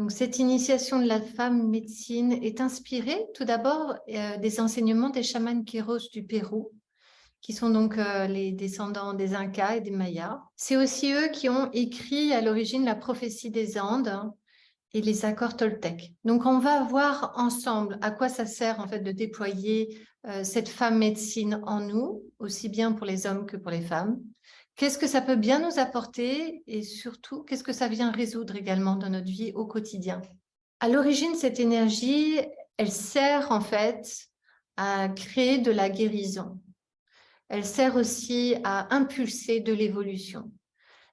Donc, cette initiation de la femme médecine est inspirée tout d'abord des enseignements des chamans Queiroz du Pérou, qui sont donc les descendants des Incas et des Mayas. C'est aussi eux qui ont écrit à l'origine la prophétie des Andes et les accords toltèques. Donc, on va voir ensemble à quoi ça sert en fait de déployer cette femme médecine en nous, aussi bien pour les hommes que pour les femmes. Qu'est-ce que ça peut bien nous apporter et surtout, qu'est-ce que ça vient résoudre également dans notre vie au quotidien? À l'origine, cette énergie, elle sert en fait à créer de la guérison. Elle sert aussi à impulser de l'évolution.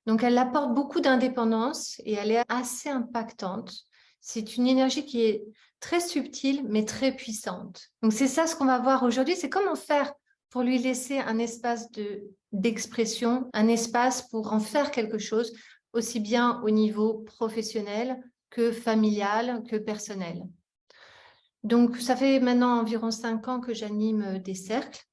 Donc, elle apporte beaucoup d'indépendance et elle est assez impactante. C'est une énergie qui est très subtile, mais très puissante. Donc, c'est ça ce qu'on va voir aujourd'hui. C'est comment faire pour lui laisser un espace d'expression, un espace pour en faire quelque chose, aussi bien au niveau professionnel que familial, que personnel. Donc, ça fait maintenant environ 5 ans que j'anime des cercles.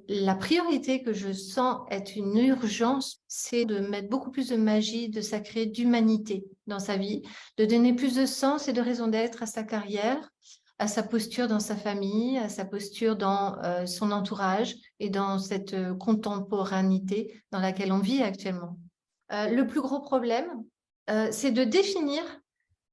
La priorité que je sens être une urgence, c'est de mettre beaucoup plus de magie, de sacré, d'humanité dans sa vie, de donner plus de sens et de raison d'être à sa carrière, à sa posture dans sa famille, à sa posture dans son entourage et dans cette contemporanéité dans laquelle on vit actuellement. Le plus gros problème, c'est de définir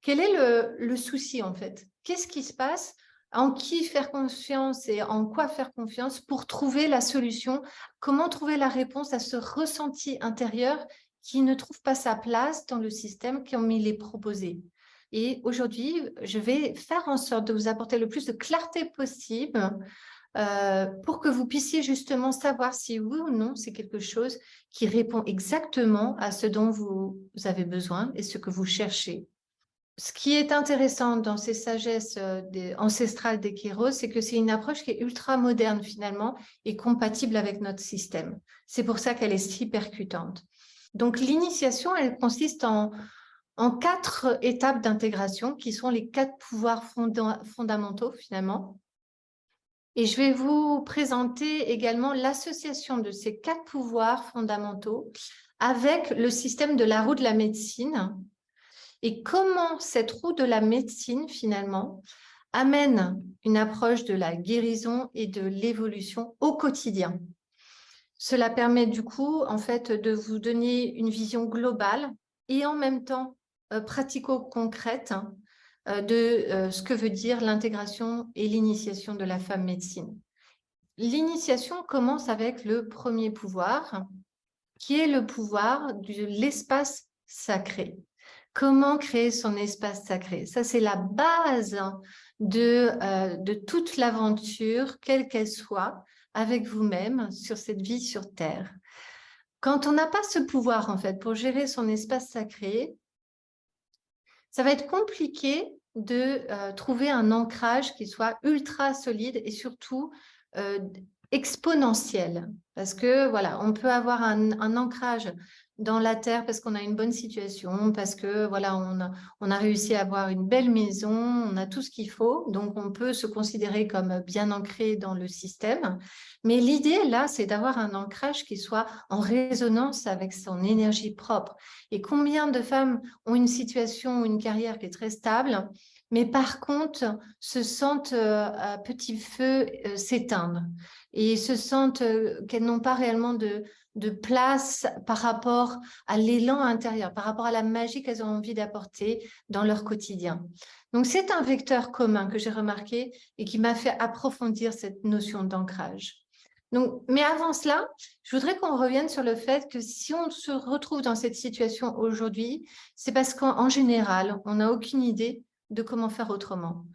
quel est le souci en fait. Qu'est-ce qui se passe? En qui faire confiance et en quoi faire confiance pour trouver la solution? Comment trouver la réponse à ce ressenti intérieur qui ne trouve pas sa place dans le système comme il est proposé? Et aujourd'hui, je vais faire en sorte de vous apporter le plus de clarté possible pour que vous puissiez justement savoir si oui ou non c'est quelque chose qui répond exactement à ce dont vous avez besoin et ce que vous cherchez. Ce qui est intéressant dans ces sagesses ancestrales des Queiroz, c'est que c'est une approche qui est ultra moderne finalement et compatible avec notre système. C'est pour ça qu'elle est si percutante. Donc l'initiation, elle consiste en 4 étapes d'intégration qui sont les 4 pouvoirs fondamentaux finalement. Et je vais vous présenter également l'association de ces 4 pouvoirs fondamentaux avec le système de la roue de la médecine et comment cette roue de la médecine, finalement, amène une approche de la guérison et de l'évolution au quotidien. Cela permet du coup, en fait, de vous donner une vision globale et en même temps pratico-concrète de ce que veut dire l'intégration et l'initiation de la femme médecine. L'initiation commence avec le premier pouvoir, qui est le pouvoir de l'espace sacré. Comment créer son espace sacré? Ça, c'est la base de toute l'aventure, quelle qu'elle soit, avec vous-même sur cette vie sur Terre. Quand on n'a pas ce pouvoir, en fait, pour gérer son espace sacré, ça va être compliqué de trouver un ancrage qui soit ultra solide et surtout exponentiel. Parce que, voilà, on peut avoir un ancrage dans la terre parce qu'on a une bonne situation, parce que, voilà, on a réussi à avoir une belle maison, on a tout ce qu'il faut, donc on peut se considérer comme bien ancré dans le système. Mais l'idée, là, c'est d'avoir un ancrage qui soit en résonance avec son énergie propre. Et combien de femmes ont une situation ou une carrière qui est très stable, mais par contre se sentent à petit feu s'éteindre et se sentent qu'elles n'ont pas réellement de place par rapport à l'élan intérieur, par rapport à la magie qu'elles ont envie d'apporter dans leur quotidien. Donc, c'est un vecteur commun que j'ai remarqué et qui m'a fait approfondir cette notion d'ancrage. Donc, mais avant cela, je voudrais qu'on revienne sur le fait que si on se retrouve dans cette situation aujourd'hui, c'est parce qu'en général, on n'a aucune idée de comment faire autrement.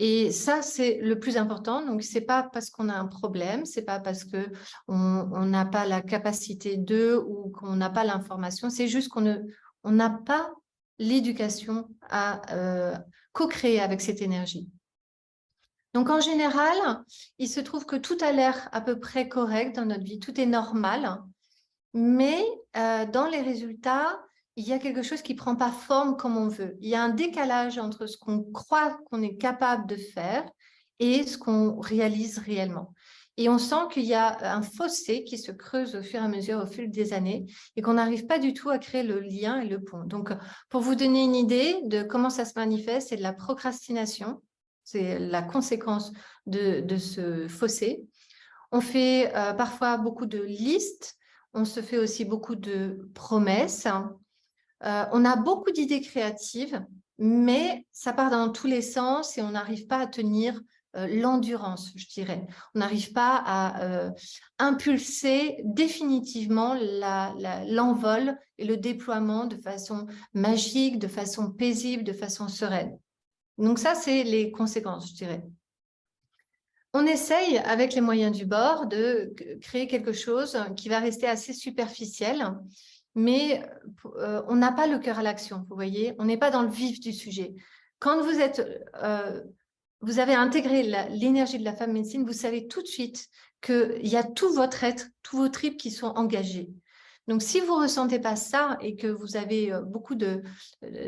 Et ça, c'est le plus important. Donc, c'est pas parce qu'on a un problème, c'est pas parce que on n'a pas la capacité de ou qu'on n'a pas l'information. C'est juste qu'on n'a pas l'éducation à co-créer avec cette énergie. Donc, en général, il se trouve que tout a l'air à peu près correct dans notre vie, tout est normal, mais dans les résultats, il y a quelque chose qui ne prend pas forme comme on veut. Il y a un décalage entre ce qu'on croit qu'on est capable de faire et ce qu'on réalise réellement. Et on sent qu'il y a un fossé qui se creuse au fur et à mesure, au fil des années, et qu'on n'arrive pas du tout à créer le lien et le pont. Donc, pour vous donner une idée de comment ça se manifeste, c'est de la procrastination, c'est la conséquence de ce fossé. On fait parfois beaucoup de listes, on se fait aussi beaucoup de promesses. On a beaucoup d'idées créatives, mais ça part dans tous les sens et on n'arrive pas à tenir l'endurance, je dirais. On n'arrive pas à impulser définitivement l'envol et le déploiement de façon magique, de façon paisible, de façon sereine. Donc ça, c'est les conséquences, je dirais. On essaye, avec les moyens du bord, de créer quelque chose qui va rester assez superficiel, mais on n'a pas le cœur à l'action, vous voyez. On n'est pas dans le vif du sujet. Quand vous avez intégré l'énergie de la femme médecine, vous savez tout de suite qu'il y a tout votre être, tous vos tripes qui sont engagés. Donc, si vous ne ressentez pas ça et que vous avez beaucoup de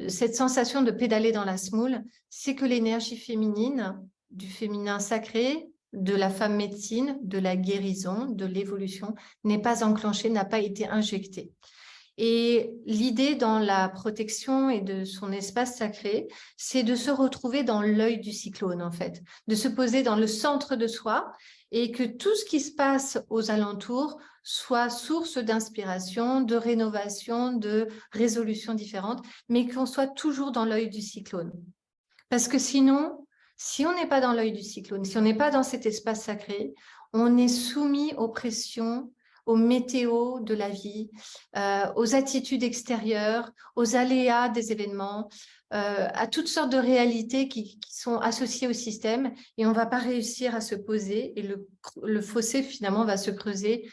cette sensation de pédaler dans la semoule, c'est que l'énergie féminine, du féminin sacré, de la femme médecine, de la guérison, de l'évolution, n'est pas enclenchée, n'a pas été injectée. Et l'idée dans la protection et de son espace sacré, c'est de se retrouver dans l'œil du cyclone, en fait, de se poser dans le centre de soi et que tout ce qui se passe aux alentours soit source d'inspiration, de rénovation, de résolutions différentes, mais qu'on soit toujours dans l'œil du cyclone. Parce que sinon, si on n'est pas dans l'œil du cyclone, si on n'est pas dans cet espace sacré, on est soumis aux pressions, aux météos de la vie, aux attitudes extérieures, aux aléas des événements, à toutes sortes de réalités qui sont associées au système et on ne va pas réussir à se poser et le fossé finalement va se creuser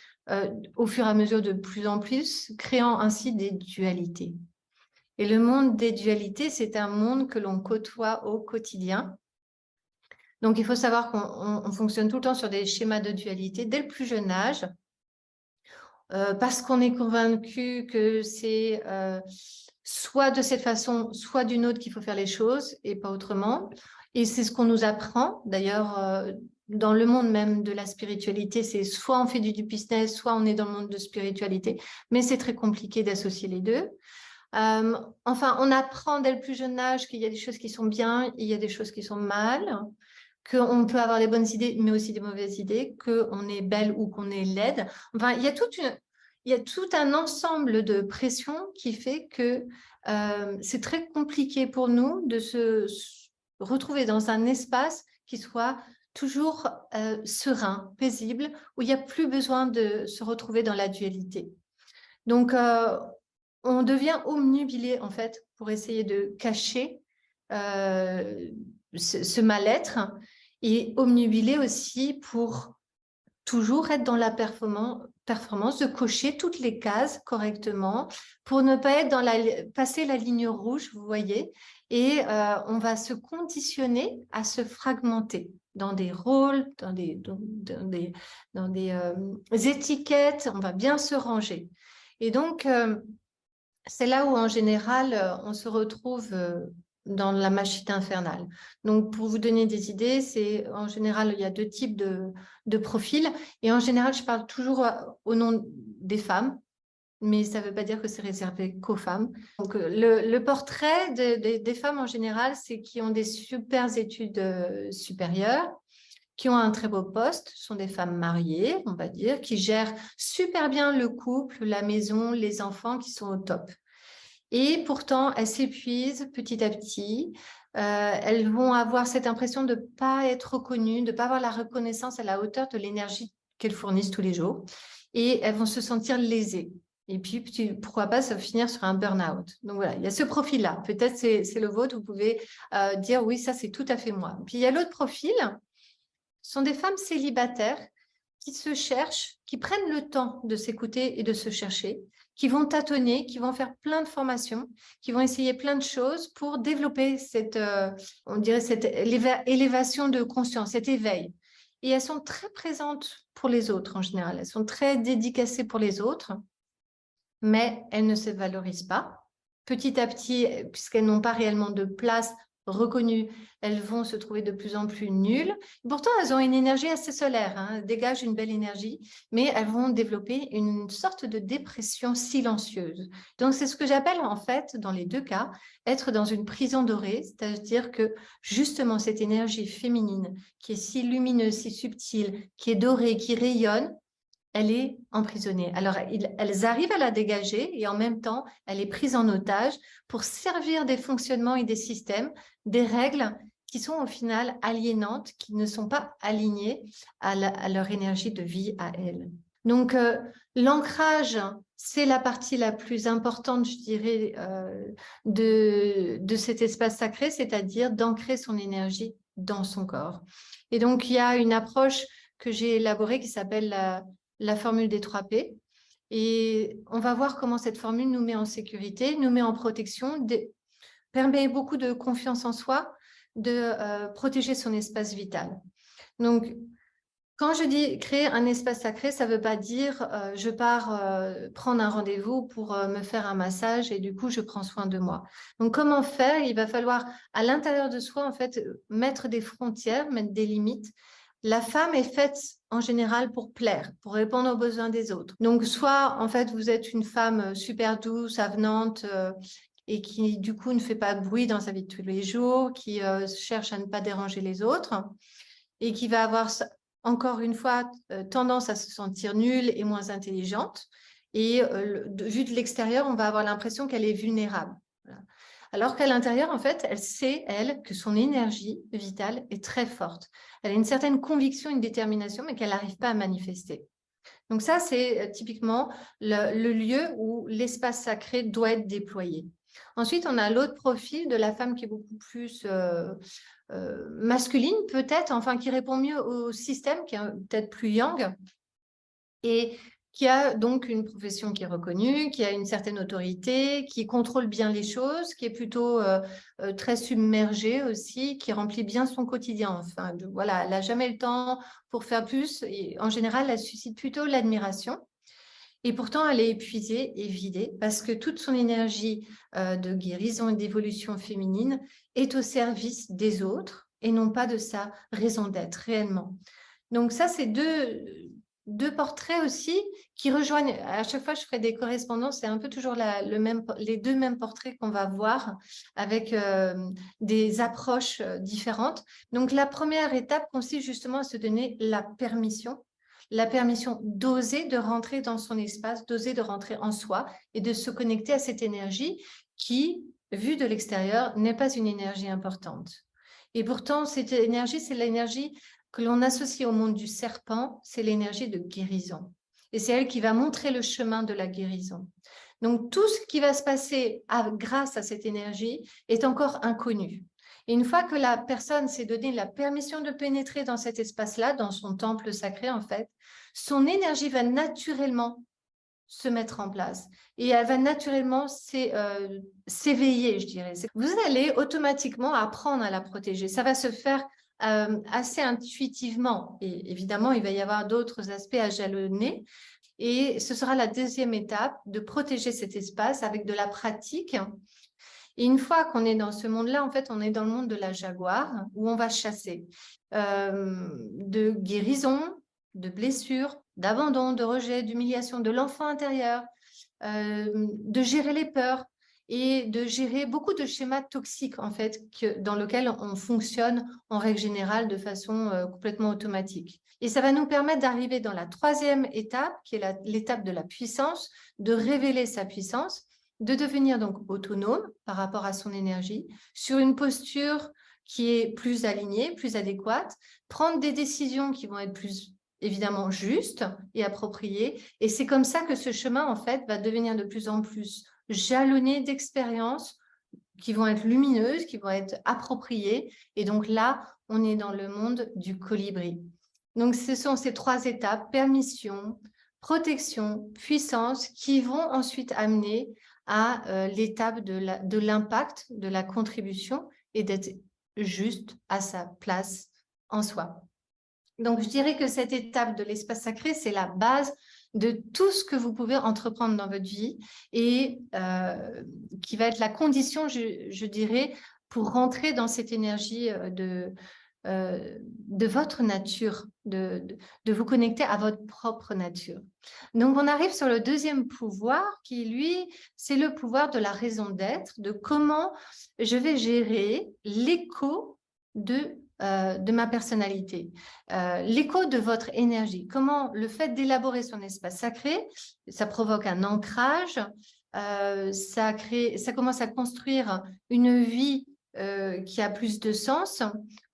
au fur et à mesure de plus en plus, créant ainsi des dualités. Et le monde des dualités, c'est un monde que l'on côtoie au quotidien. Donc, il faut savoir qu'on fonctionne tout le temps sur des schémas de dualité dès le plus jeune âge, parce qu'on est convaincu que c'est soit de cette façon, soit d'une autre qu'il faut faire les choses et pas autrement. Et c'est ce qu'on nous apprend. D'ailleurs, dans le monde même de la spiritualité, c'est soit on fait du business, soit on est dans le monde de spiritualité. Mais c'est très compliqué d'associer les deux. Enfin, on apprend dès le plus jeune âge qu'il y a des choses qui sont bien, il y a des choses qui sont mal, qu'on peut avoir des bonnes idées, mais aussi des mauvaises idées, qu'on est belle ou qu'on est laide. Enfin, il y a tout un ensemble de pressions qui fait que c'est très compliqué pour nous de se retrouver dans un espace qui soit toujours serein, paisible, où il n'y a plus besoin de se retrouver dans la dualité. Donc, on devient omnubilé, en fait, pour essayer de cacher ce mal-être et omnubilé aussi pour toujours être dans la performance, de cocher toutes les cases correctement pour ne pas être passer la ligne rouge, vous voyez, et on va se conditionner à se fragmenter dans des rôles, dans des étiquettes, on va bien se ranger. Et donc, c'est là où, en général, on se retrouve dans la machine infernale. Donc, pour vous donner des idées, en général, il y a deux types de profils. Et en général, je parle toujours au nom des femmes, mais ça ne veut pas dire que c'est réservé qu'aux femmes. Donc, le portrait des femmes, en général, c'est qui ont des super études supérieures, qui ont un très beau poste, sont des femmes mariées, on va dire, qui gèrent super bien le couple, la maison, les enfants, qui sont au top. Et pourtant, elles s'épuisent petit à petit. Elles vont avoir cette impression de ne pas être reconnues, de ne pas avoir la reconnaissance à la hauteur de l'énergie qu'elles fournissent tous les jours. Et elles vont se sentir lésées. Et puis, pourquoi pas se finir sur un burn-out. Donc voilà, il y a ce profil-là. Peut-être c'est le vôtre, vous pouvez dire oui, ça c'est tout à fait moi. Puis il y a l'autre profil, ce sont des femmes célibataires qui se cherchent, qui prennent le temps de s'écouter et de se chercher, qui vont tâtonner, qui vont faire plein de formations, qui vont essayer plein de choses pour développer cette élévation de conscience, cet éveil. Et elles sont très présentes pour les autres en général. Elles sont très dédicacées pour les autres, mais elles ne se valorisent pas. Petit à petit, puisqu'elles n'ont pas réellement de place reconnues, elles vont se trouver de plus en plus nulles. Pourtant, elles ont une énergie assez solaire, hein, elles dégagent une belle énergie, mais elles vont développer une sorte de dépression silencieuse. Donc, c'est ce que j'appelle en fait, dans les deux cas, être dans une prison dorée, c'est-à-dire que justement cette énergie féminine qui est si lumineuse, si subtile, qui est dorée, qui rayonne, elle est emprisonnée. Alors, elles arrivent à la dégager et en même temps, elle est prise en otage pour servir des fonctionnements et des systèmes, des règles qui sont au final aliénantes, qui ne sont pas alignées à leur énergie de vie à elles. Donc, l'ancrage, c'est la partie la plus importante, je dirais, de cet espace sacré, c'est-à-dire d'ancrer son énergie dans son corps. Et donc, il y a une approche que j'ai élaborée qui s'appelle la formule des 3 P. Et on va voir comment cette formule nous met en sécurité, nous met en protection, permet beaucoup de confiance en soi, de protéger son espace vital. Donc, quand je dis créer un espace sacré, ça ne veut pas dire je pars prendre un rendez-vous pour me faire un massage et du coup, je prends soin de moi. Donc, comment faire? Il va falloir, à l'intérieur de soi, en fait, mettre des frontières, mettre des limites. La femme est faite en général pour plaire, pour répondre aux besoins des autres. Donc, soit, en fait, vous êtes une femme super douce, avenante, et qui, du coup, ne fait pas de bruit dans sa vie de tous les jours, qui cherche à ne pas déranger les autres et qui va avoir encore une fois, tendance à se sentir nulle et moins intelligente. Et vu de l'extérieur, on va avoir l'impression qu'elle est vulnérable. Voilà. Alors qu'à l'intérieur, en fait, elle sait, elle, que son énergie vitale est très forte. Elle a une certaine conviction, une détermination, mais qu'elle n'arrive pas à manifester. Donc ça, c'est typiquement le lieu où l'espace sacré doit être déployé. Ensuite, on a l'autre profil de la femme qui est beaucoup plus masculine, peut-être, enfin qui répond mieux au système, qui est peut-être plus yang, et qui a donc une profession qui est reconnue, qui a une certaine autorité, qui contrôle bien les choses, qui est plutôt très submergée aussi, qui remplit bien son quotidien. Enfin, voilà, elle n'a jamais le temps pour faire plus. Et en général, elle suscite plutôt l'admiration. Et pourtant, elle est épuisée et vidée parce que toute son énergie de guérison et d'évolution féminine est au service des autres et non pas de sa raison d'être réellement. Donc ça, c'est deux portraits aussi qui rejoignent. À chaque fois, je ferai des correspondances. C'est un peu toujours les deux mêmes portraits qu'on va voir avec des approches différentes. Donc la première étape consiste justement à se donner la permission d'oser de rentrer dans son espace, d'oser de rentrer en soi et de se connecter à cette énergie qui, vue de l'extérieur, n'est pas une énergie importante. Et pourtant, cette énergie, c'est l'énergie que l'on associe au monde du serpent, c'est l'énergie de guérison. Et c'est elle qui va montrer le chemin de la guérison. Donc, tout ce qui va se passer grâce à cette énergie est encore inconnu. Et une fois que la personne s'est donné la permission de pénétrer dans cet espace-là, dans son temple sacré en fait, son énergie va naturellement se mettre en place et elle va naturellement s'éveiller, je dirais. Vous allez automatiquement apprendre à la protéger. Ça va se faire assez intuitivement et évidemment, il va y avoir d'autres aspects à jalonner et ce sera la deuxième étape de protéger cet espace avec de la pratique. Et une fois qu'on est dans ce monde-là, en fait, on est dans le monde de la jaguar, où on va chasser de guérison, de blessures, d'abandon, de rejet, d'humiliation de l'enfant intérieur, de gérer les peurs et de gérer beaucoup de schémas toxiques, en fait, dans lesquels on fonctionne en règle générale de façon complètement automatique. Et ça va nous permettre d'arriver dans la troisième étape, qui est l'étape de la puissance, de révéler sa puissance, de devenir donc autonome par rapport à son énergie, sur une posture qui est plus alignée, plus adéquate, prendre des décisions qui vont être plus évidemment justes et appropriées. Et c'est comme ça que ce chemin, en fait, va devenir de plus en plus jalonné d'expériences qui vont être lumineuses, qui vont être appropriées. Et donc là, on est dans le monde du colibri. Donc, ce sont ces 3 étapes, permission, protection, puissance, qui vont ensuite amener à l'étape de l'impact, de la contribution et d'être juste à sa place en soi. Donc, je dirais que cette étape de l'espace sacré, c'est la base de tout ce que vous pouvez entreprendre dans votre vie et qui va être la condition, je dirais, pour rentrer dans cette énergie de votre nature, de vous connecter à votre propre nature. Donc, on arrive sur le deuxième pouvoir qui, lui, c'est le pouvoir de la raison d'être, de comment je vais gérer l'écho de ma personnalité, l'écho de votre énergie. Comment le fait d'élaborer son espace sacré, ça provoque un ancrage, ça commence à construire une vie qui a plus de sens,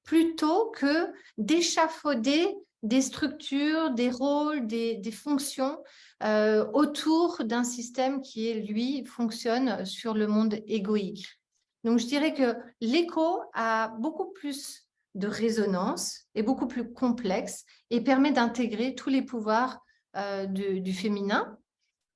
plutôt que d'échafauder des structures, des rôles, des fonctions autour d'un système qui, lui, fonctionne sur le monde égoïque. Donc, je dirais que l'écho a beaucoup plus de résonance, est beaucoup plus complexe et permet d'intégrer tous les pouvoirs du féminin,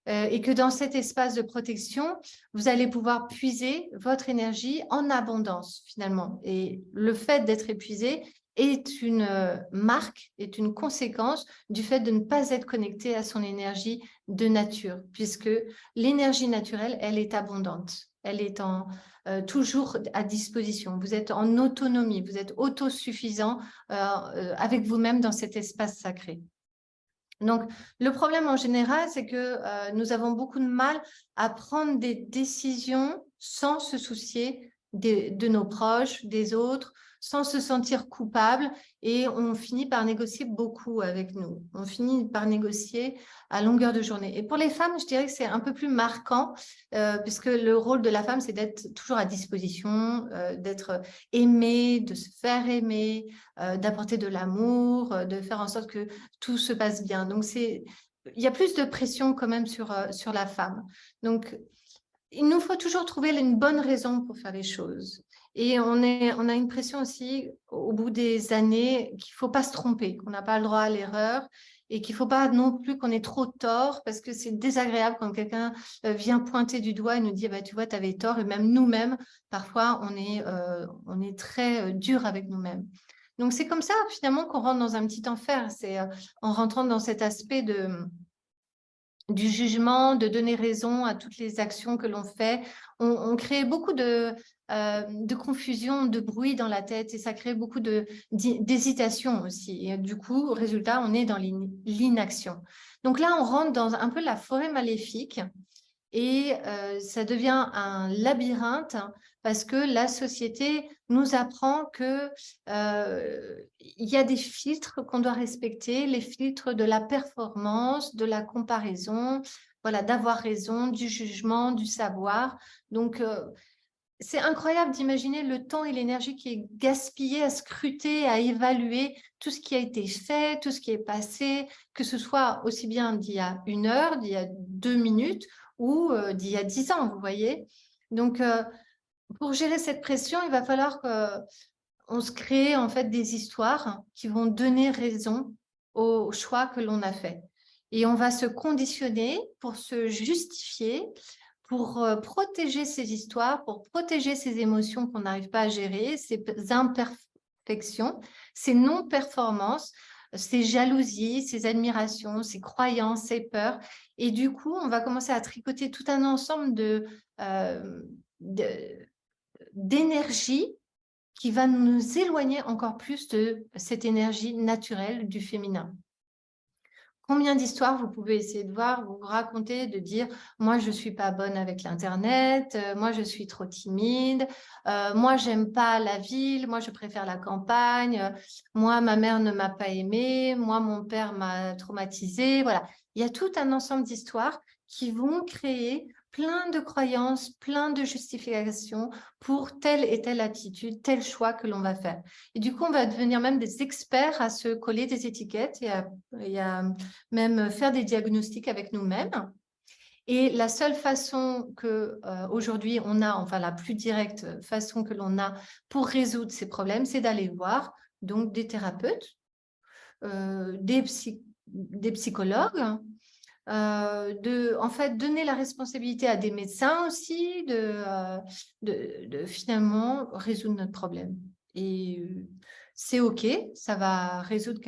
et que dans cet espace de protection, vous allez pouvoir puiser votre énergie en abondance finalement. Et le fait d'être épuisé est une marque, est une conséquence du fait de ne pas être connecté à son énergie de nature, puisque l'énergie naturelle, elle est abondante. Elle est toujours à disposition. Vous êtes en autonomie, vous êtes autosuffisant avec vous-même dans cet espace sacré. Donc, le problème en général, c'est que nous avons beaucoup de mal à prendre des décisions sans se soucier de nos proches, des autres, sans se sentir coupable, et on finit par négocier beaucoup avec nous. On finit par négocier à longueur de journée. Et pour les femmes, je dirais que c'est un peu plus marquant, puisque le rôle de la femme, c'est d'être toujours à disposition, d'être aimée, de se faire aimer, d'apporter de l'amour, de faire en sorte que tout se passe bien. Donc, il y a plus de pression quand même sur la femme. Donc, il nous faut toujours trouver une bonne raison pour faire les choses. Et on a une pression aussi, au bout des années, qu'il ne faut pas se tromper, qu'on n'a pas le droit à l'erreur et qu'il ne faut pas non plus qu'on ait trop tort, parce que c'est désagréable quand quelqu'un vient pointer du doigt et nous dit bah, « tu vois, tu avais tort ». Et même nous-mêmes, parfois, on est très dur avec nous-mêmes. Donc, c'est comme ça, finalement, qu'on rentre dans un petit enfer. C'est en rentrant dans cet aspect du jugement, de donner raison à toutes les actions que l'on fait. On crée beaucoup de confusion, de bruit dans la tête, et ça crée beaucoup d'hésitation aussi. Et du coup, résultat, on est dans l'inaction. Donc là, on rentre dans un peu la forêt maléfique. Et ça devient un labyrinthe parce que la société nous apprend qu'il y a des filtres qu'on doit respecter, les filtres de la performance, de la comparaison, voilà, d'avoir raison, du jugement, du savoir. Donc, c'est incroyable d'imaginer le temps et l'énergie qui est gaspillé à scruter, à évaluer tout ce qui a été fait, tout ce qui est passé, que ce soit aussi bien d'il y a 1 heure, d'il y a 2 minutes ou d'il y a 10 ans, vous voyez. Donc, pour gérer cette pression, il va falloir qu'on se crée en fait des histoires qui vont donner raison aux choix que l'on a fait. Et on va se conditionner pour se justifier, pour protéger ces histoires, pour protéger ces émotions qu'on n'arrive pas à gérer, ces imperfections, ces non-performances, ces jalousies, ces admirations, ces croyances, ces peurs. Et du coup, on va commencer à tricoter tout un ensemble d'énergie qui va nous éloigner encore plus de cette énergie naturelle du féminin. Combien d'histoires vous pouvez essayer de voir, vous raconter, de dire « moi, je ne suis pas bonne avec l'Internet, moi, je suis trop timide, moi, j'aime pas la ville, moi, je préfère la campagne, moi, ma mère ne m'a pas aimée, moi, mon père m'a traumatisée ». Voilà, il y a tout un ensemble d'histoires qui vont créer plein de croyances, plein de justifications pour telle et telle attitude, tel choix que l'on va faire. Et du coup, on va devenir même des experts à se coller des étiquettes et à même faire des diagnostics avec nous-mêmes. Et la seule façon que aujourd'hui on a, enfin la plus directe façon que l'on a pour résoudre ces problèmes, c'est d'aller voir donc des thérapeutes, des psychologues, en fait donner la responsabilité à des médecins aussi de finalement résoudre notre problème. Et c'est OK, ça va résoudre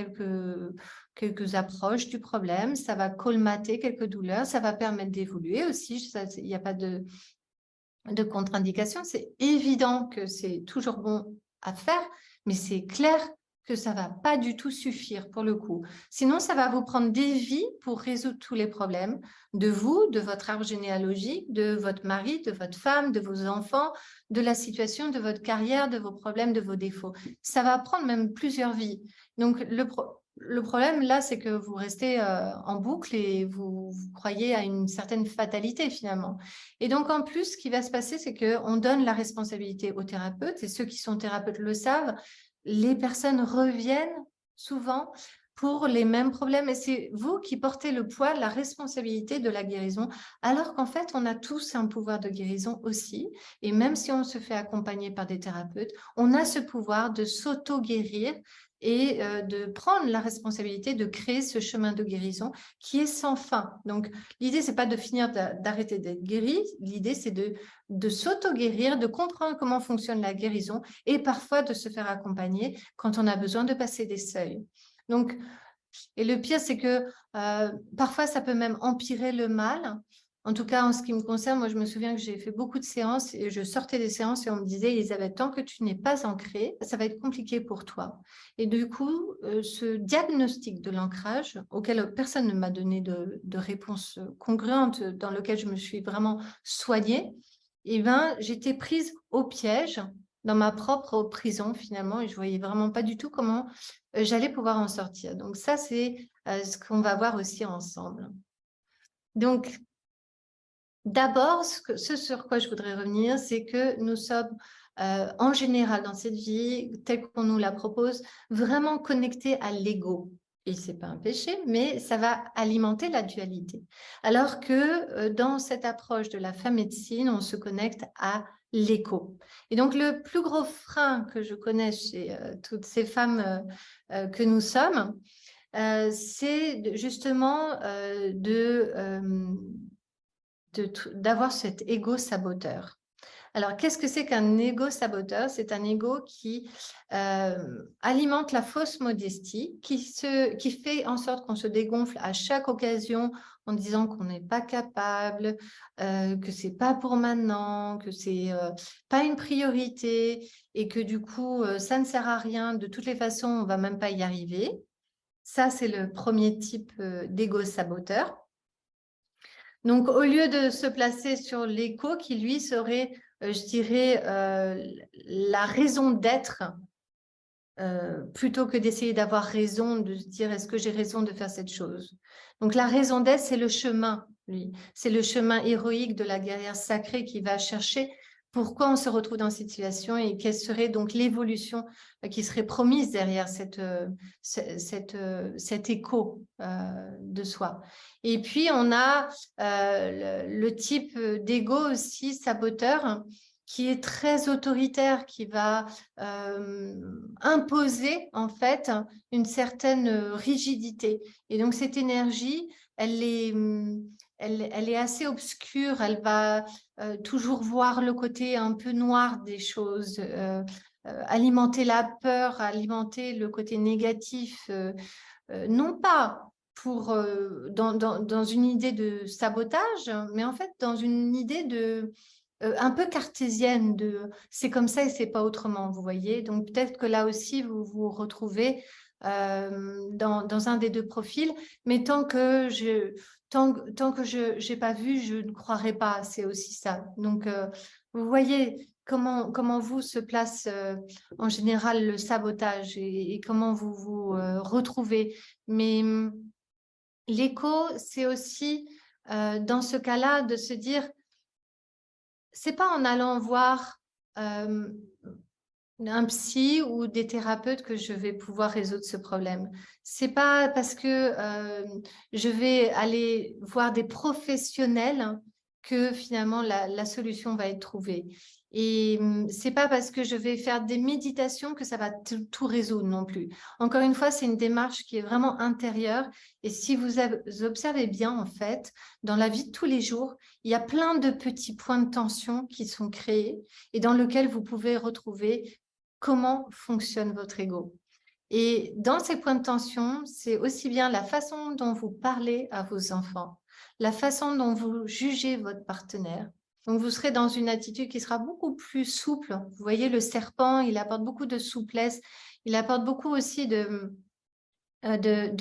quelques approches du problème, ça va colmater quelques douleurs, ça va permettre d'évoluer aussi. Il n'y a pas de de contre-indication. C'est évident que c'est toujours bon à faire, mais c'est clair que ça ne va pas du tout suffire pour le coup. Sinon, ça va vous prendre des vies pour résoudre tous les problèmes de vous, de votre arbre généalogique, de votre mari, de votre femme, de vos enfants, de la situation, de votre carrière, de vos problèmes, de vos défauts. Ça va prendre même plusieurs vies. Donc, le problème, là, c'est que vous restez en boucle et vous croyez à une certaine fatalité, finalement. Et donc, en plus, ce qui va se passer, c'est qu'on donne la responsabilité aux thérapeutes, et ceux qui sont thérapeutes le savent, les personnes reviennent souvent pour les mêmes problèmes, et c'est vous qui portez le poids, la responsabilité de la guérison, alors qu'en fait, on a tous un pouvoir de guérison aussi, et même si on se fait accompagner par des thérapeutes, on a ce pouvoir de s'auto-guérir et de prendre la responsabilité de créer ce chemin de guérison qui est sans fin. Donc, l'idée, c'est pas de finir d'arrêter d'être guéri, l'idée, c'est de s'auto-guérir, de comprendre comment fonctionne la guérison et parfois de se faire accompagner quand on a besoin de passer des seuils. Donc, et le pire, c'est que parfois, ça peut même empirer le mal. En tout cas, en ce qui me concerne, moi, je me souviens que j'ai fait beaucoup de séances et je sortais des séances et on me disait, Elisabeth, tant que tu n'es pas ancrée, ça va être compliqué pour toi. Et du coup, ce diagnostic de l'ancrage, auquel personne ne m'a donné de réponse congruente, dans lequel je me suis vraiment soignée, eh ben, j'étais prise au piège dans ma propre prison finalement et je voyais vraiment pas du tout comment j'allais pouvoir en sortir. Donc ça, c'est ce qu'on va voir aussi ensemble. Donc, d'abord, ce sur quoi je voudrais revenir, c'est que nous sommes en général dans cette vie, telle qu'on nous la propose, vraiment connectés à l'ego. Et ce n'est pas un péché, mais ça va alimenter la dualité. Alors que dans cette approche de la femme médecine, on se connecte à l'écho. Et donc, le plus gros frein que je connais chez toutes ces femmes que nous sommes, c'est justement d'avoir cet ego saboteur. Alors, qu'est-ce que c'est qu'un ego saboteur? C'est un ego qui alimente la fausse modestie, qui fait en sorte qu'on se dégonfle à chaque occasion en disant qu'on n'est pas capable, que c'est pas pour maintenant, que c'est pas une priorité et que du coup, ça ne sert à rien. De toutes les façons, on va même pas y arriver. Ça, c'est le premier type d'ego saboteur. Donc, au lieu de se placer sur l'écho qui, lui, serait, je dirais, la raison d'être, plutôt que d'essayer d'avoir raison, de se dire est-ce que j'ai raison de faire cette chose. Donc, la raison d'être, c'est le chemin, lui. C'est le chemin héroïque de la guerrière sacrée qui va chercher pourquoi on se retrouve dans cette situation et quelle serait donc l'évolution qui serait promise derrière cet écho de soi. Et puis, on a le type d'ego aussi saboteur qui est très autoritaire, qui va imposer en fait une certaine rigidité. Et donc, cette énergie, elle est assez obscure, elle va toujours voir le côté un peu noir des choses, alimenter la peur, alimenter le côté négatif, non pas pour, dans une idée de sabotage, mais en fait dans une idée de un peu cartésienne de c'est comme ça et c'est pas autrement, vous voyez. Donc peut-être que là aussi vous vous retrouvez dans un des deux profils, mais tant que je n'ai pas vu, je ne croirai pas, c'est aussi ça. Donc vous voyez comment vous se place en général le sabotage et comment vous vous retrouvez. Mais l'écho, c'est aussi dans ce cas-là de se dire c'est pas en allant voir un psy ou des thérapeutes que je vais pouvoir résoudre ce problème. C'est pas parce que je vais aller voir des professionnels que finalement la solution va être trouvée. Et c'est pas parce que je vais faire des méditations que ça va tout résoudre non plus. Encore une fois, c'est une démarche qui est vraiment intérieure. Et si vous observez bien, en fait, dans la vie de tous les jours, il y a plein de petits points de tension qui sont créés et dans lesquels vous pouvez retrouver comment fonctionne votre ego. Et dans ces points de tension, c'est aussi bien la façon dont vous parlez à vos enfants, la façon dont vous jugez votre partenaire, Donc, vous serez dans une attitude qui sera beaucoup plus souple. Vous voyez, le serpent, il apporte beaucoup de souplesse. Il apporte beaucoup aussi de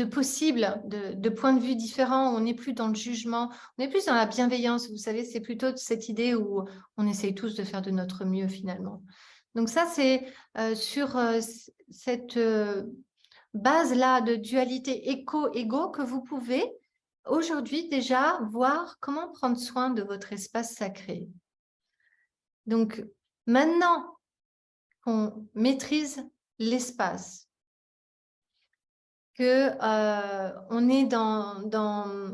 possibles, de points de vue différents. On n'est plus dans le jugement, on est plus dans la bienveillance. Vous savez, c'est plutôt cette idée où on essaye tous de faire de notre mieux finalement. Donc ça, c'est sur cette base-là de dualité éco-égo que vous pouvez aujourd'hui déjà voir comment prendre soin de votre espace sacré. Donc maintenant qu'on maîtrise l'espace, qu'on est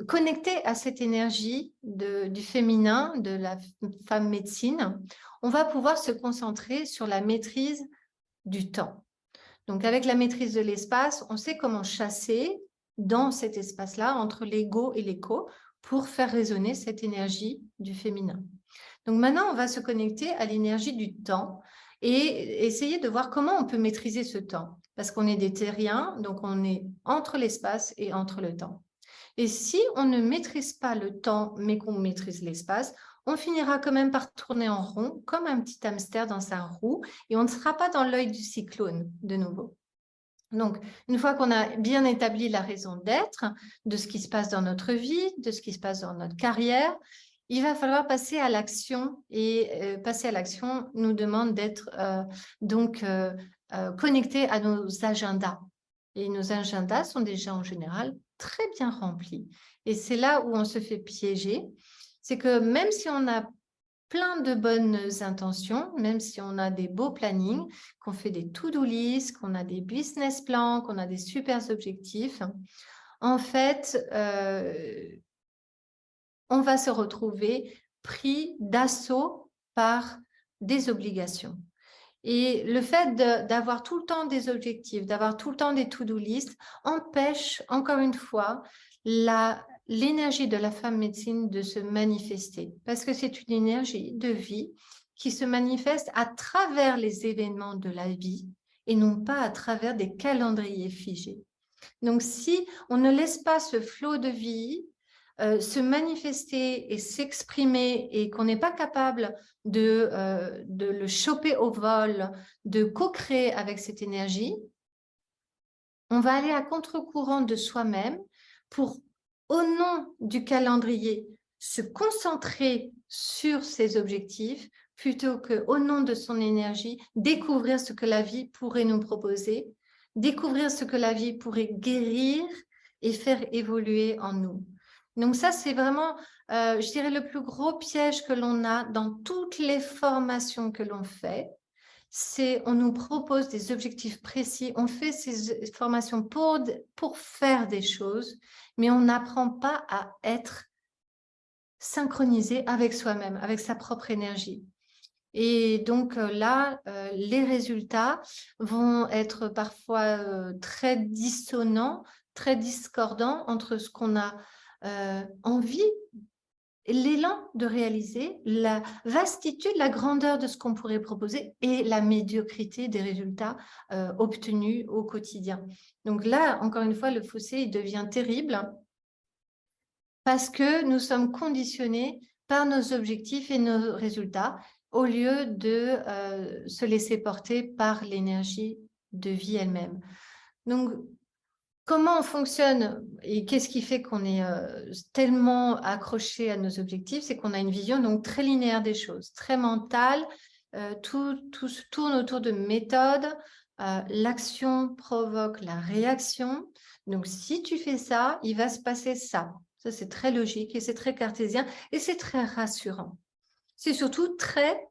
connecté à cette énergie du féminin, de la femme médecine, on va pouvoir se concentrer sur la maîtrise du temps. Donc, avec la maîtrise de l'espace, on sait comment chasser dans cet espace-là, entre l'ego et l'écho, pour faire résonner cette énergie du féminin. Donc, maintenant, on va se connecter à l'énergie du temps et essayer de voir comment on peut maîtriser ce temps. Parce qu'on est des terriens, donc on est entre l'espace et entre le temps. Et si on ne maîtrise pas le temps, mais qu'on maîtrise l'espace, on finira quand même par tourner en rond, comme un petit hamster dans sa roue, et on ne sera pas dans l'œil du cyclone de nouveau. Donc, une fois qu'on a bien établi la raison d'être, de ce qui se passe dans notre vie, de ce qui se passe dans notre carrière, il va falloir passer à l'action. Et passer à l'action nous demande d'être connectés à nos agendas. Et nos agendas sont déjà en général très bien remplis. Et c'est là où on se fait piéger. C'est que même si on a plein de bonnes intentions, même si on a des beaux plannings, qu'on fait des to-do lists, qu'on a des business plans, qu'on a des super objectifs, en fait, on va se retrouver pris d'assaut par des obligations. Et le fait d'avoir tout le temps des objectifs, d'avoir tout le temps des to-do lists, empêche, encore une fois, l'énergie de la femme médecine de se manifester. Parce que c'est une énergie de vie qui se manifeste à travers les événements de la vie et non pas à travers des calendriers figés. Donc, si on ne laisse pas ce flot de vie se manifester et s'exprimer et qu'on n'est pas capable de le choper au vol, de co-créer avec cette énergie, on va aller à contre-courant de soi-même pour, au nom du calendrier, se concentrer sur ses objectifs plutôt qu'au nom de son énergie, découvrir ce que la vie pourrait nous proposer, découvrir ce que la vie pourrait guérir et faire évoluer en nous. Donc ça, c'est vraiment, je dirais, le plus gros piège que l'on a dans toutes les formations que l'on fait. C'est on nous propose des objectifs précis, on fait ces formations pour faire des choses, mais on n'apprend pas à être synchronisé avec soi-même, avec sa propre énergie. Et donc là, les résultats vont être parfois très dissonants, très discordants entre ce qu'on a envie, l'élan de réaliser, la vastitude, la grandeur de ce qu'on pourrait proposer et la médiocrité des résultats obtenus au quotidien. Donc là, encore une fois, le fossé il devient terrible parce que nous sommes conditionnés par nos objectifs et nos résultats au lieu de se laisser porter par l'énergie de vie elle-même. Donc, comment on fonctionne et qu'est-ce qui fait qu'on est tellement accroché à nos objectifs? C'est qu'on a une vision donc très linéaire des choses, très mentale. Tout se tourne autour de méthodes. L'action provoque la réaction. Donc, si tu fais ça, il va se passer ça. Ça, c'est très logique et c'est très cartésien et c'est très rassurant. C'est surtout très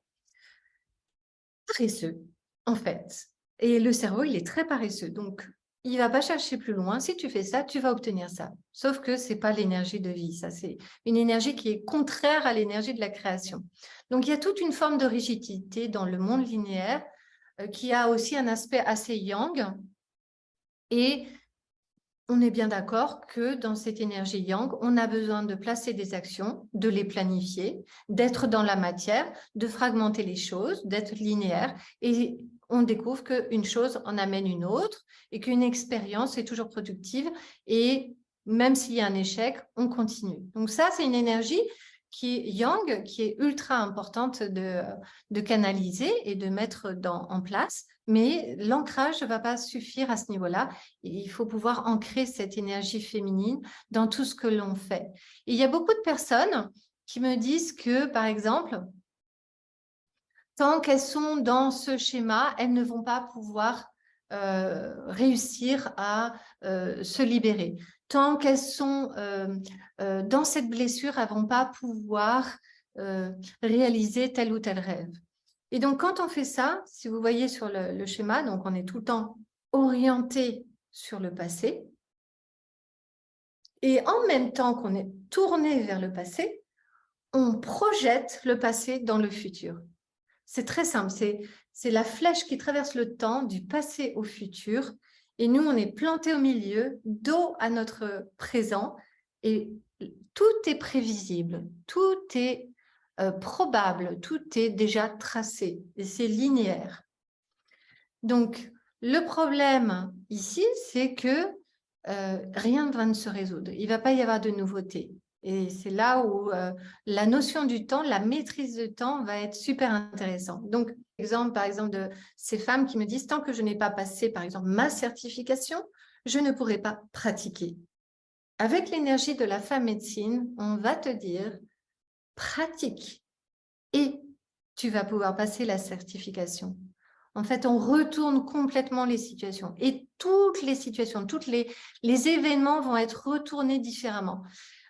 paresseux, en fait. Et le cerveau, il est très paresseux. Donc, il ne va pas chercher plus loin. Si tu fais ça, tu vas obtenir ça. Sauf que ce n'est pas l'énergie de vie. Ça, c'est une énergie qui est contraire à l'énergie de la création. Donc, il y a toute une forme de rigidité dans le monde linéaire qui a aussi un aspect assez yang. Et on est bien d'accord que dans cette énergie yang, on a besoin de placer des actions, de les planifier, d'être dans la matière, de fragmenter les choses, d'être linéaire. Et on découvre qu'une chose en amène une autre et qu'une expérience est toujours productive. Et même s'il y a un échec, on continue. Donc ça, c'est une énergie qui est yang, qui est ultra importante de canaliser et de mettre en place. Mais l'ancrage ne va pas suffire à ce niveau-là. Il faut pouvoir ancrer cette énergie féminine dans tout ce que l'on fait. Et il y a beaucoup de personnes qui me disent que, par exemple, tant qu'elles sont dans ce schéma, elles ne vont pas pouvoir réussir à se libérer. Tant qu'elles sont dans cette blessure, elles ne vont pas pouvoir réaliser tel ou tel rêve. Et donc, quand on fait ça, si vous voyez sur le schéma, donc on est tout le temps orienté sur le passé. Et en même temps qu'on est tourné vers le passé, on projette le passé dans le futur. C'est très simple, c'est la flèche qui traverse le temps du passé au futur. Et nous, on est planté au milieu, dos à notre présent. Et tout est prévisible, tout est probable, tout est déjà tracé. Et c'est linéaire. Donc, le problème ici, c'est que rien ne va se résoudre. Il ne va pas y avoir de nouveautés. Et c'est là où la notion du temps, la maîtrise du temps va être super intéressante. Donc, par exemple, de ces femmes qui me disent, tant que je n'ai pas passé, par exemple, ma certification, je ne pourrai pas pratiquer. Avec l'énergie de la femme médecine, on va te dire, pratique et tu vas pouvoir passer la certification. En fait, on retourne complètement les situations et toutes les situations, les événements vont être retournés différemment.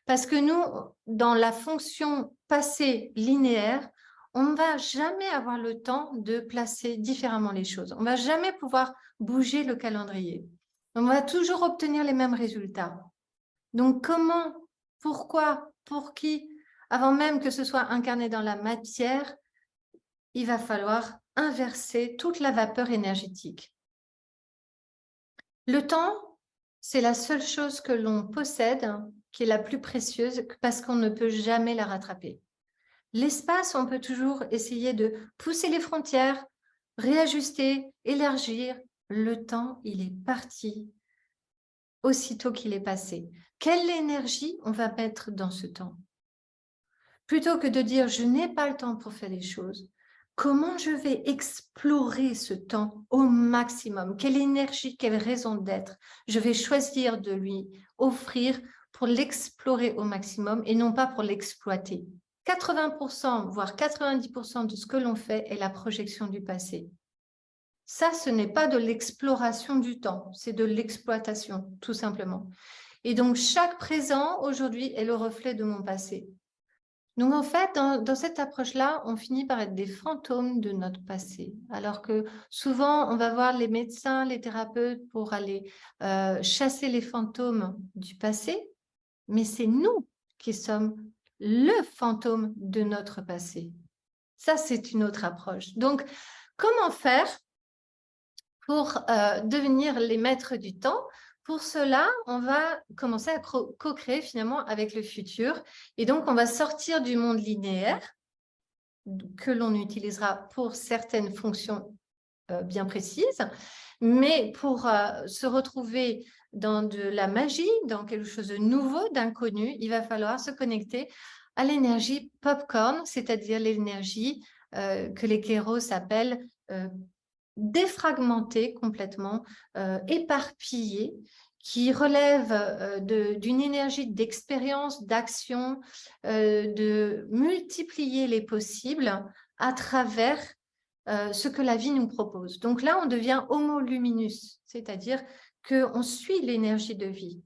Parce que nous, dans la fonction passée linéaire, on ne va jamais avoir le temps de placer différemment les choses. On ne va jamais pouvoir bouger le calendrier. On va toujours obtenir les mêmes résultats. Donc, comment, pourquoi, pour qui, avant même que ce soit incarné dans la matière, il va falloir inverser toute la vapeur énergétique. Le temps, c'est la seule chose que l'on possède qui est la plus précieuse parce qu'on ne peut jamais la rattraper. L'espace, on peut toujours essayer de pousser les frontières, réajuster, élargir. Le temps, il est parti aussitôt qu'il est passé. Quelle énergie on va mettre dans ce temps? Plutôt que de dire « je n'ai pas le temps pour faire les choses », comment je vais explorer ce temps au maximum? Quelle énergie, quelle raison d'être je vais choisir de lui offrir pour l'explorer au maximum et non pas pour l'exploiter? 80%, voire 90% de ce que l'on fait est la projection du passé. Ça, ce n'est pas de l'exploration du temps, c'est de l'exploitation, tout simplement. Et donc, chaque présent, aujourd'hui, est le reflet de mon passé. Donc, en fait, dans cette approche-là, on finit par être des fantômes de notre passé. Alors que souvent, on va voir les médecins, les thérapeutes pour aller chasser les fantômes du passé, mais c'est nous qui sommes le fantôme de notre passé. Ça, c'est une autre approche. Donc, comment faire pour devenir les maîtres du temps? Pour cela, on va commencer à co-créer finalement avec le futur. Et donc, on va sortir du monde linéaire que l'on utilisera pour certaines fonctions bien précises. Mais pour se retrouver dans de la magie, dans quelque chose de nouveau, d'inconnu, il va falloir se connecter à l'énergie popcorn, c'est-à-dire l'énergie que les kéros appellent défragmentée complètement, éparpillée, qui relève d'une énergie d'expérience, d'action, de multiplier les possibles à travers ce que la vie nous propose. Donc là, on devient homo luminus, c'est-à-dire qu'on suit l'énergie de vie.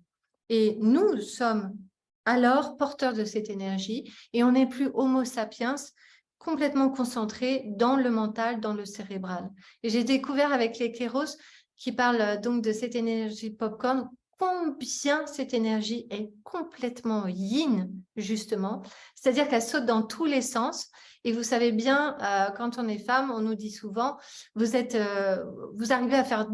Et nous sommes alors porteurs de cette énergie et on n'est plus homo sapiens, complètement concentré dans le mental, dans le cérébral. Et j'ai découvert avec les kéros qui parlent donc de cette énergie popcorn, combien cette énergie est complètement yin, justement. C'est-à-dire qu'elle saute dans tous les sens. Et vous savez bien, quand on est femme, on nous dit souvent, vous arrivez à faire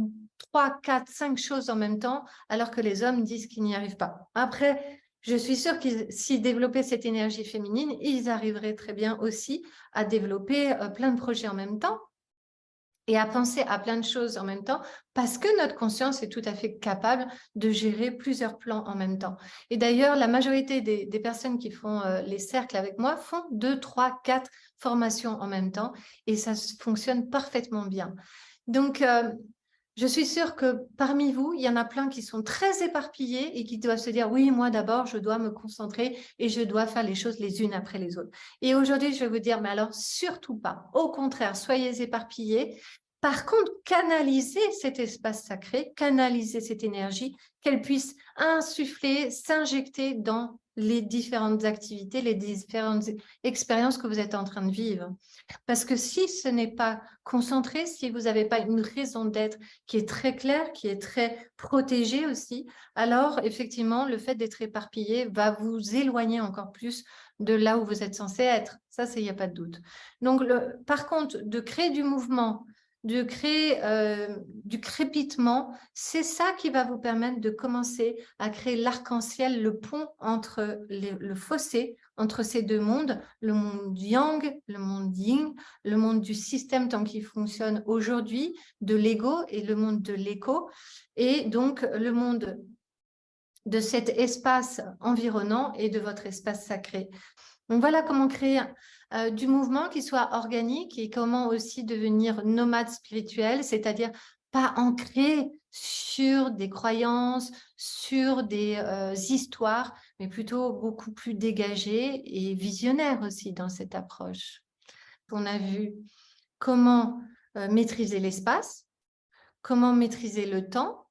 3, 4, 5 choses en même temps, alors que les hommes disent qu'ils n'y arrivent pas. Après, je suis sûre que s'ils développaient cette énergie féminine, ils arriveraient très bien aussi à développer plein de projets en même temps. et à penser à plein de choses en même temps, parce que notre conscience est tout à fait capable de gérer plusieurs plans en même temps. Et d'ailleurs, la majorité des personnes qui font les cercles avec moi font 2, 3, 4 formations en même temps, et ça fonctionne parfaitement bien. Donc, je suis sûre que parmi vous, il y en a plein qui sont très éparpillés et qui doivent se dire, oui, moi d'abord, je dois me concentrer et je dois faire les choses les unes après les autres. Et aujourd'hui, je vais vous dire, mais alors surtout pas. Au contraire, soyez éparpillés. Par contre, canalisez cet espace sacré, canalisez cette énergie, qu'elle puisse insuffler, s'injecter dans les différentes activités, les différentes expériences que vous êtes en train de vivre. Parce que si ce n'est pas concentré, si vous n'avez pas une raison d'être qui est très claire, qui est très protégée aussi, alors effectivement, le fait d'être éparpillé va vous éloigner encore plus de là où vous êtes censé être. Ça, il n'y a pas de doute. Donc, par contre, de créer du mouvement, de créer du crépitement, c'est ça qui va vous permettre de commencer à créer l'arc-en-ciel, le pont entre le fossé, entre ces deux mondes, le monde yang, le monde yin, le monde du système tant qu'il fonctionne aujourd'hui, de l'ego et le monde de l'écho, et donc le monde de cet espace environnant et de votre espace sacré. Donc voilà comment créer du mouvement qui soit organique et comment aussi devenir nomade spirituel, c'est-à-dire pas ancré sur des croyances, sur des histoires, mais plutôt beaucoup plus dégagé et visionnaire aussi dans cette approche. On a vu comment maîtriser l'espace, comment maîtriser le temps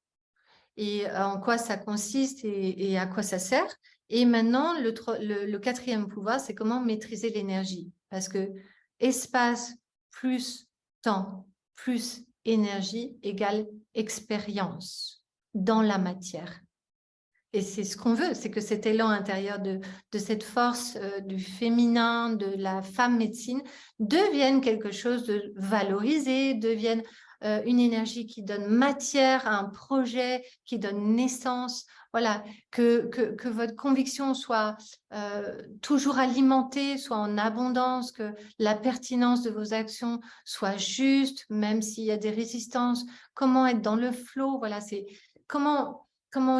et en quoi ça consiste et à quoi ça sert. Et maintenant, le quatrième pouvoir, c'est comment maîtriser l'énergie. Parce que espace plus temps plus énergie égale expérience dans la matière. Et c'est ce qu'on veut, c'est que cet élan intérieur de cette force du féminin, de la femme médecine, devienne quelque chose de valorisé, devienne une énergie qui donne matière à un projet, qui donne naissance. Voilà, que votre conviction soit toujours alimentée, soit en abondance, que la pertinence de vos actions soit juste, même s'il y a des résistances. Comment être dans le flow, voilà, c'est comment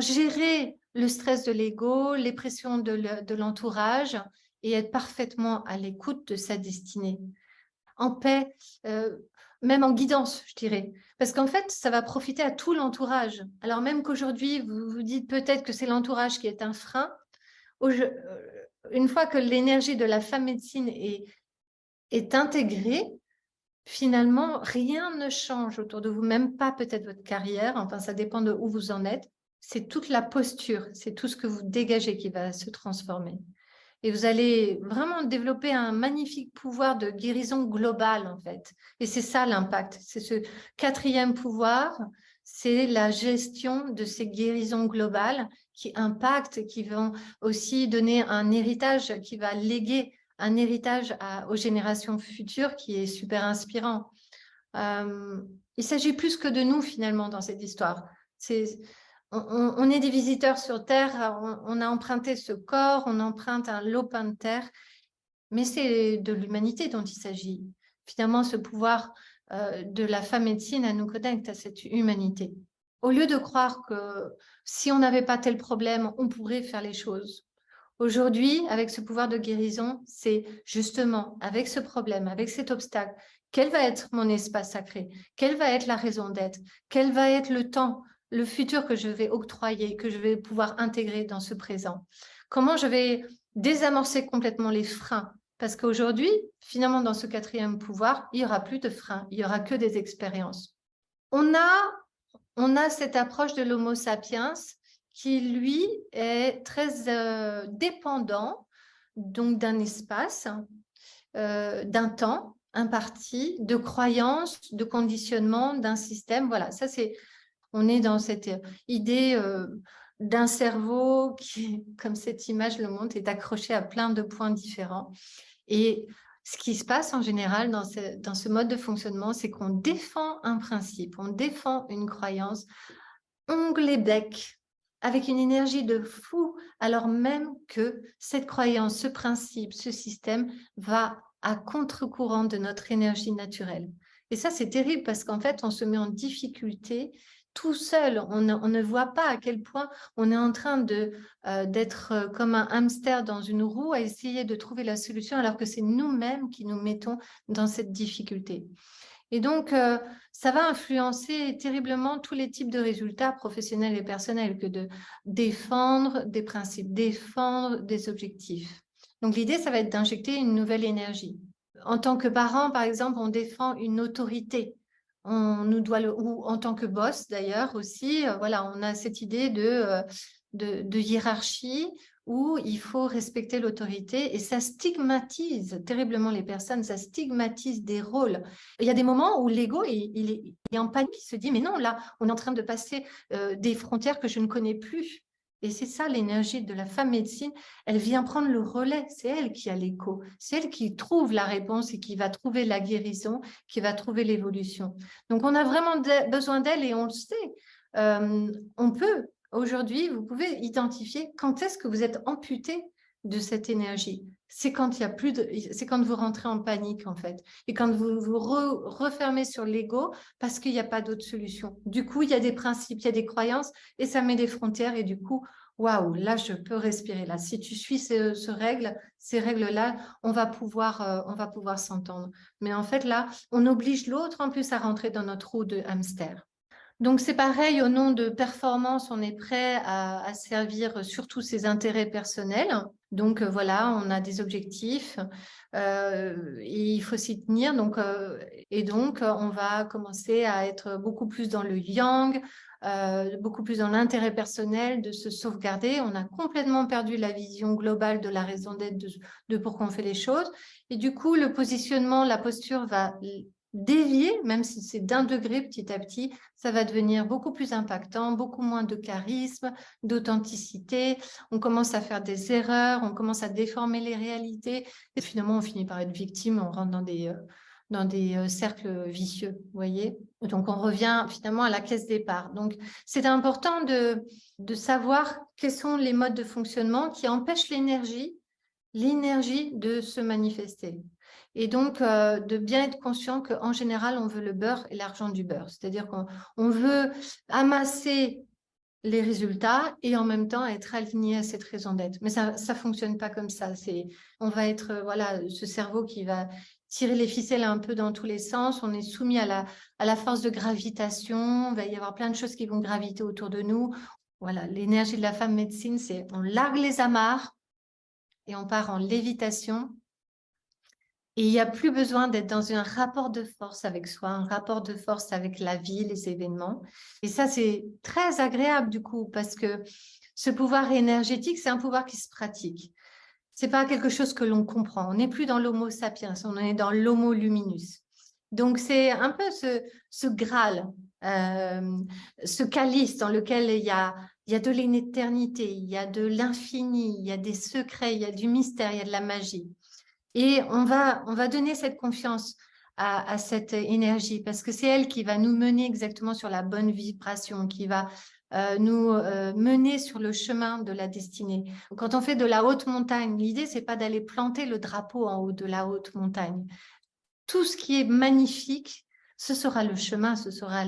gérer le stress de l'ego, les pressions de l'entourage et être parfaitement à l'écoute de sa destinée. En paix, même en guidance, je dirais. Parce qu'en fait, ça va profiter à tout l'entourage. Alors même qu'aujourd'hui, vous vous dites peut-être que c'est l'entourage qui est un frein, une fois que l'énergie de la femme médecine est intégrée, finalement, rien ne change autour de vous, même pas peut-être votre carrière, enfin ça dépend de où vous en êtes. C'est toute la posture, c'est tout ce que vous dégagez qui va se transformer. Et vous allez vraiment développer un magnifique pouvoir de guérison globale, en fait. Et c'est ça l'impact. C'est ce quatrième pouvoir, c'est la gestion de ces guérisons globales qui impactent, qui vont aussi donner un héritage, qui va léguer un héritage aux générations futures qui est super inspirant. Il s'agit plus que de nous, finalement, dans cette histoire. On est des visiteurs sur Terre, on a emprunté ce corps, on emprunte un lopin de terre, mais c'est de l'humanité dont il s'agit. Finalement, ce pouvoir de la femme médecine, elle nous connecte à cette humanité. Au lieu de croire que si on n'avait pas tel problème, on pourrait faire les choses. Aujourd'hui, avec ce pouvoir de guérison, c'est justement avec ce problème, avec cet obstacle, quel va être mon espace sacré? Quelle va être la raison d'être? Quel va être le temps, le futur que je vais octroyer, que je vais pouvoir intégrer dans ce présent? Comment je vais désamorcer complètement les freins? Parce qu'aujourd'hui, finalement, dans ce quatrième pouvoir, il n'y aura plus de freins, il n'y aura que des expériences. On a cette approche de l'homo sapiens qui, lui, est très dépendant donc d'un espace, d'un temps imparti, de croyances, de conditionnement, d'un système. Voilà, ça c'est, on est dans cette idée d'un cerveau qui, comme cette image le montre, est accroché à plein de points différents. Et ce qui se passe en général dans ce mode de fonctionnement, c'est qu'on défend un principe, on défend une croyance, ongle et bec, avec une énergie de fou, alors même que cette croyance, ce principe, ce système va à contre-courant de notre énergie naturelle. Et ça, c'est terrible parce qu'en fait, on se met en difficulté tout seul. On ne voit pas à quel point on est en train d'être comme un hamster dans une roue à essayer de trouver la solution alors que c'est nous-mêmes qui nous mettons dans cette difficulté. Et donc, ça va influencer terriblement tous les types de résultats professionnels et personnels que de défendre des principes, défendre des objectifs. Donc, l'idée, ça va être d'injecter une nouvelle énergie. En tant que parent, par exemple, on défend une autorité. On nous doit ou en tant que boss d'ailleurs aussi, voilà, on a cette idée de hiérarchie où il faut respecter l'autorité et ça stigmatise terriblement les personnes, ça stigmatise des rôles. Il y a des moments où l'ego il est en panique, il se dit mais non, là, on est en train de passer des frontières que je ne connais plus. Et c'est ça l'énergie de la femme médecine, elle vient prendre le relais, c'est elle qui a l'écho, c'est elle qui trouve la réponse et qui va trouver la guérison, qui va trouver l'évolution. Donc on a vraiment besoin d'elle et on le sait. On peut, aujourd'hui, vous pouvez identifier quand est-ce que vous êtes amputé de cette énergie. C'est quand il y a plus de, c'est quand vous rentrez en panique en fait, et quand vous vous refermez sur l'ego parce qu'il n'y a pas d'autre solution. Du coup, il y a des principes, il y a des croyances, et ça met des frontières. Et du coup, waouh, là, je peux respirer. Là, si tu suis ces règles-là, on va pouvoir s'entendre. Mais en fait, là, on oblige l'autre en plus à rentrer dans notre roue de hamster. Donc, c'est pareil, au nom de performance, on est prêt à servir surtout ses intérêts personnels. Donc, voilà, on a des objectifs et il faut s'y tenir. Donc, on va commencer à être beaucoup plus dans le yang, beaucoup plus dans l'intérêt personnel, de se sauvegarder. On a complètement perdu la vision globale de la raison d'être, de pourquoi on fait les choses. Et du coup, le positionnement, la posture va dévier, même si c'est d'1 degré petit à petit, ça va devenir beaucoup plus impactant, beaucoup moins de charisme, d'authenticité. On commence à faire des erreurs, on commence à déformer les réalités. Et finalement, on finit par être victime, on rentre dans des cercles vicieux, vous voyez. Donc, on revient finalement à la caisse départ. Donc, c'est important de savoir quels sont les modes de fonctionnement qui empêchent l'énergie de se manifester. Et donc, de bien être conscient qu'en général, on veut le beurre et l'argent du beurre. C'est-à-dire qu'on veut amasser les résultats et en même temps être aligné à cette raison d'être. Mais ça ne fonctionne pas comme ça. On va être, voilà, ce cerveau qui va tirer les ficelles un peu dans tous les sens. On est soumis à la force de gravitation. Il va y avoir plein de choses qui vont graviter autour de nous. Voilà, l'énergie de la femme médecine, c'est on largue les amarres et on part en lévitation. Et il n'y a plus besoin d'être dans un rapport de force avec soi, un rapport de force avec la vie, les événements. Et ça, c'est très agréable du coup, parce que ce pouvoir énergétique, c'est un pouvoir qui se pratique. Ce n'est pas quelque chose que l'on comprend. On n'est plus dans l'homo sapiens, on est dans l'homo luminus. Donc, c'est un peu ce Graal, ce calice dans lequel il y a de l'éternité, il y a de l'infini, il y a des secrets, il y a du mystère, il y a de la magie. Et on va donner cette confiance à cette énergie parce que c'est elle qui va nous mener exactement sur la bonne vibration, qui va nous mener sur le chemin de la destinée. Quand on fait de la haute montagne, l'idée, c'est pas d'aller planter le drapeau en haut de la haute montagne. Tout ce qui est magnifique, ce sera le chemin, ce sera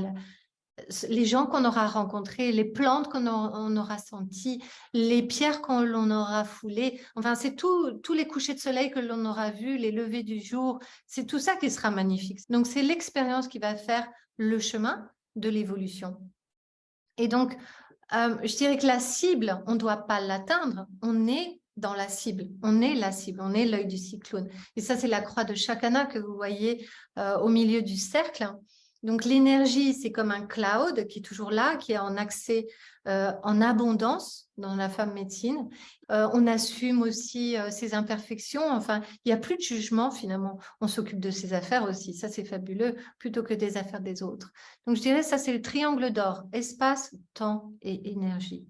les gens qu'on aura rencontrés, les plantes qu'on aura senties, les pierres qu'on aura foulées. Enfin, c'est tous les couchers de soleil que l'on aura vus, les levées du jour. C'est tout ça qui sera magnifique. Donc, c'est l'expérience qui va faire le chemin de l'évolution. Et donc, je dirais que la cible, on ne doit pas l'atteindre. On est dans la cible. On est la cible. On est l'œil du cyclone. Et ça, c'est la croix de Chakana que vous voyez au milieu du cercle. Donc, l'énergie, c'est comme un cloud qui est toujours là, qui est en accès en abondance dans la femme médecine. On assume aussi ses imperfections. Enfin, il n'y a plus de jugement finalement. On s'occupe de ses affaires aussi. Ça, c'est fabuleux, plutôt que des affaires des autres. Donc, je dirais ça, c'est le triangle d'or. Espace, temps et énergie.